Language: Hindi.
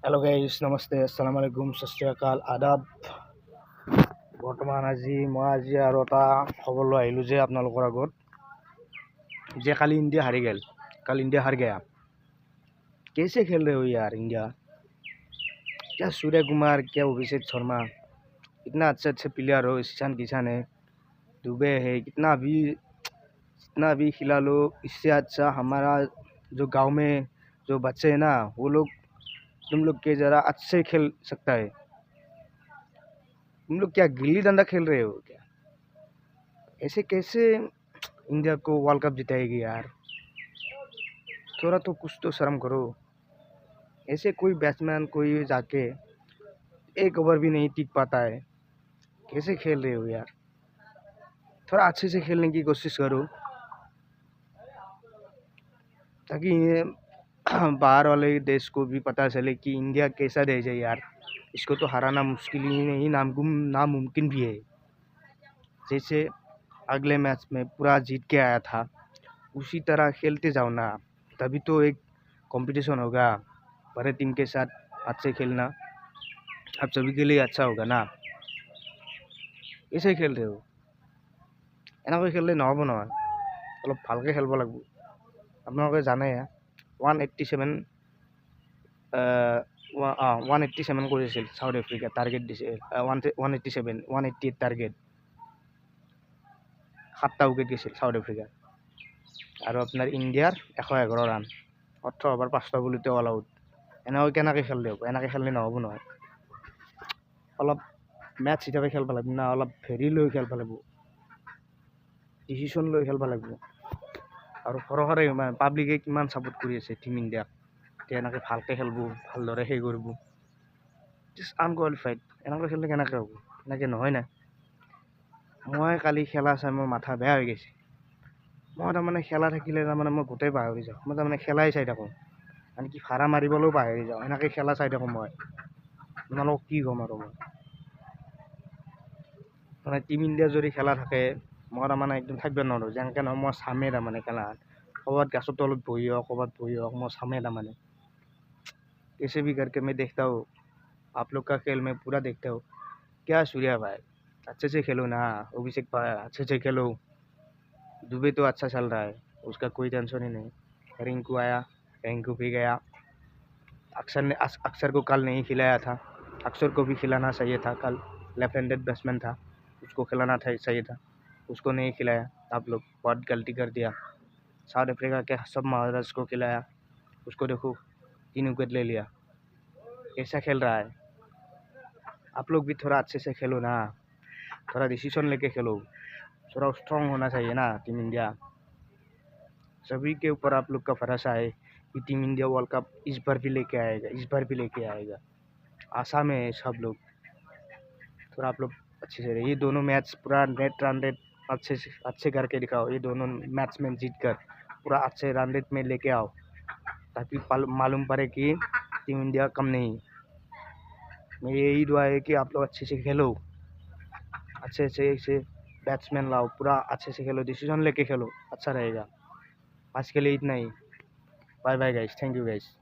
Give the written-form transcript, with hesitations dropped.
हेलो गाइस, नमस्ते, अस्सलाम वालेकुम, सत श्री अकाल, आदाब। বৰ্তমান মই আৰু এটা খবৰ লৈ আহিলোঁ যে আপোনালোকৰ আগত যে কালি ইণ্ডিয়া হাৰি গ'ল। कल इंडिया हार गया। कैसे खेल रहे हो यार इंडिया? क्या सूर्य कुमार, क्या अभिषेक शर्मा, इतना अच्छे अच्छे प्लेयर हो, ईशान किशन है, दुबे है, कितना भी खिला लो। इससे अच्छा हमारा जो गांव में जो बच्चे हैं ना, वो लोग तुम लोग के ज़रा अच्छे खेल सकता है। तुम लोग क्या गिल्ली डंडा खेल रहे हो क्या? ऐसे कैसे इंडिया को वर्ल्ड कप जिताएगी यार? थोड़ा तो कुछ तो शर्म करो। ऐसे कोई बैट्समैन कोई जाके एक ओवर भी नहीं टिक पाता है। कैसे खेल रहे हो यार? थोड़ा अच्छे से खेलने की कोशिश करो, ताकि ये बाहर वाले देश को भी पता चले कि इंडिया कैसा देश है यार। इसको तो हराना मुश्किल ही नहीं, नामुमकिन भी है। जैसे अगले मैच में पूरा जीत के आया था, उसी तरह खेलते जाओ ना, तभी तो एक कंपटीशन होगा। बड़े टीम के साथ अच्छे खेलना आप सभी के लिए अच्छा होगा ना। ऐसे खेल रहे हो, এনেকৈ খেলিলে নহ'ব নহয়, অলপ ভালকৈ খেলিব লাগিব। আপোনালোকে জানে 187 187 কৰিছিল সাউথ আফ্ৰিকা, টাৰ্গেট দিছে 188 টাৰ্গেট, 7টা উইকেট গৈছিল সাউথ আফ্ৰিকাৰ। আৰু আপোনাৰ ইণ্ডিয়াৰ 111 ৰান, 18 অভাৰ 5টা বলতে অল আউট। এনেকৈ কেনেকৈ খেলিলে হ'ব? এনেকৈ খেলিলে নহ'ব নহয়। অলপ মেটচ হিচাপে খেলিব লাগিব না, অলপ হেৰি লৈ খেলিব লাগিব, ডিচিশ্যন লৈ খেলিব লাগিব। আৰু সৰহৰে পাব্লিকে কিমান ছাপোৰ্ট কৰি আছে টিম ইণ্ডিয়াক, এতিয়া এনেকৈ ভালকৈ খেলিব, ভালদৰে সেই কৰিব। জাষ্ট আনকোৱালিফাইড, এনেকৈ খেলিলে কেনেকৈ হ'ব? এনেকৈ নহয় না। মই কালি খেলা চাই মোৰ মাথা বেয়া হৈ গৈছে। মই তাৰমানে খেলা থাকিলে তাৰমানে মই গোটেই পাহৰি যাওঁ। মই তাৰমানে খেলাই চাই থাকোঁ, আনকি ভাড়া মাৰিবলৈও পাহৰি যাওঁ। এনেকৈ খেলা চাই থাকোঁ মই। আপোনালোকক কি ক'ম আৰু মই, মানে টিম ইণ্ডিয়া যদি খেলা থাকে মই তাৰমানে একদম থাকিব নোৱাৰোঁ। যেনেকৈ নহয় মই চামেই তাৰমানে খেলাত, ক'ৰবাত গাছৰ তলত বহি হওক, ক'ৰবাত বহি হওক, মই চামেই তাৰমানে। कैसे भी करके मैं देखता हूँ आप लोग का खेल, मैं पूरा देखता हूँ। क्या सूर्या भाई, अच्छे से खेलो ना। अभिषेक भाई अच्छे से खेलो। दुबे तो अच्छा चल रहा है, उसका कोई टेंशन ही नहीं। रिंकू आया, रिंकू भी गया। अक्षर को कल नहीं खिलाया था, अक्षर को भी खिलाना चाहिए था। कल लेफ्ट हैंडेड बैट्समैन था, उसको खिलाना चाहिए था, उसको नहीं खिलाया। आप लोग बहुत गलती कर दिया। साउथ अफ्रीका के सब महाराज को खिलाया, उसको देखो 3 विकेट ले लिया। ऐसा खेल रहा है। आप लोग भी थोड़ा अच्छे से खेलो ना, थोड़ा डिसीजन लेके खेलो। थोड़ा स्ट्रांग होना चाहिए ना टीम इंडिया। सभी के ऊपर आप लोग का भरोसा है कि टीम इंडिया वर्ल्ड कप इस बार भी लेके आएगा, इस बार भी लेके आएगा। आशा में है सब लोग। थोड़ा आप लोग अच्छे से रहे। ये दोनों मैच पूरा नेट रन रेट अच्छे करके दिखाओ। ये दोनों मैच में जीत कर पूरा अच्छे रन रेट में लेके आओ, ताकि मालूम पड़े कि टीम इंडिया कम नहीं। मेरी यही दुआ है कि आप लोग अच्छे से खेलो, अच्छे से बैट्समैन लाओ, पूरा अच्छे से खेलो, डिसीजन लेके खेलो, अच्छा रहेगा। आज के लिए इतना ही। Bye bye guys, thank you guys.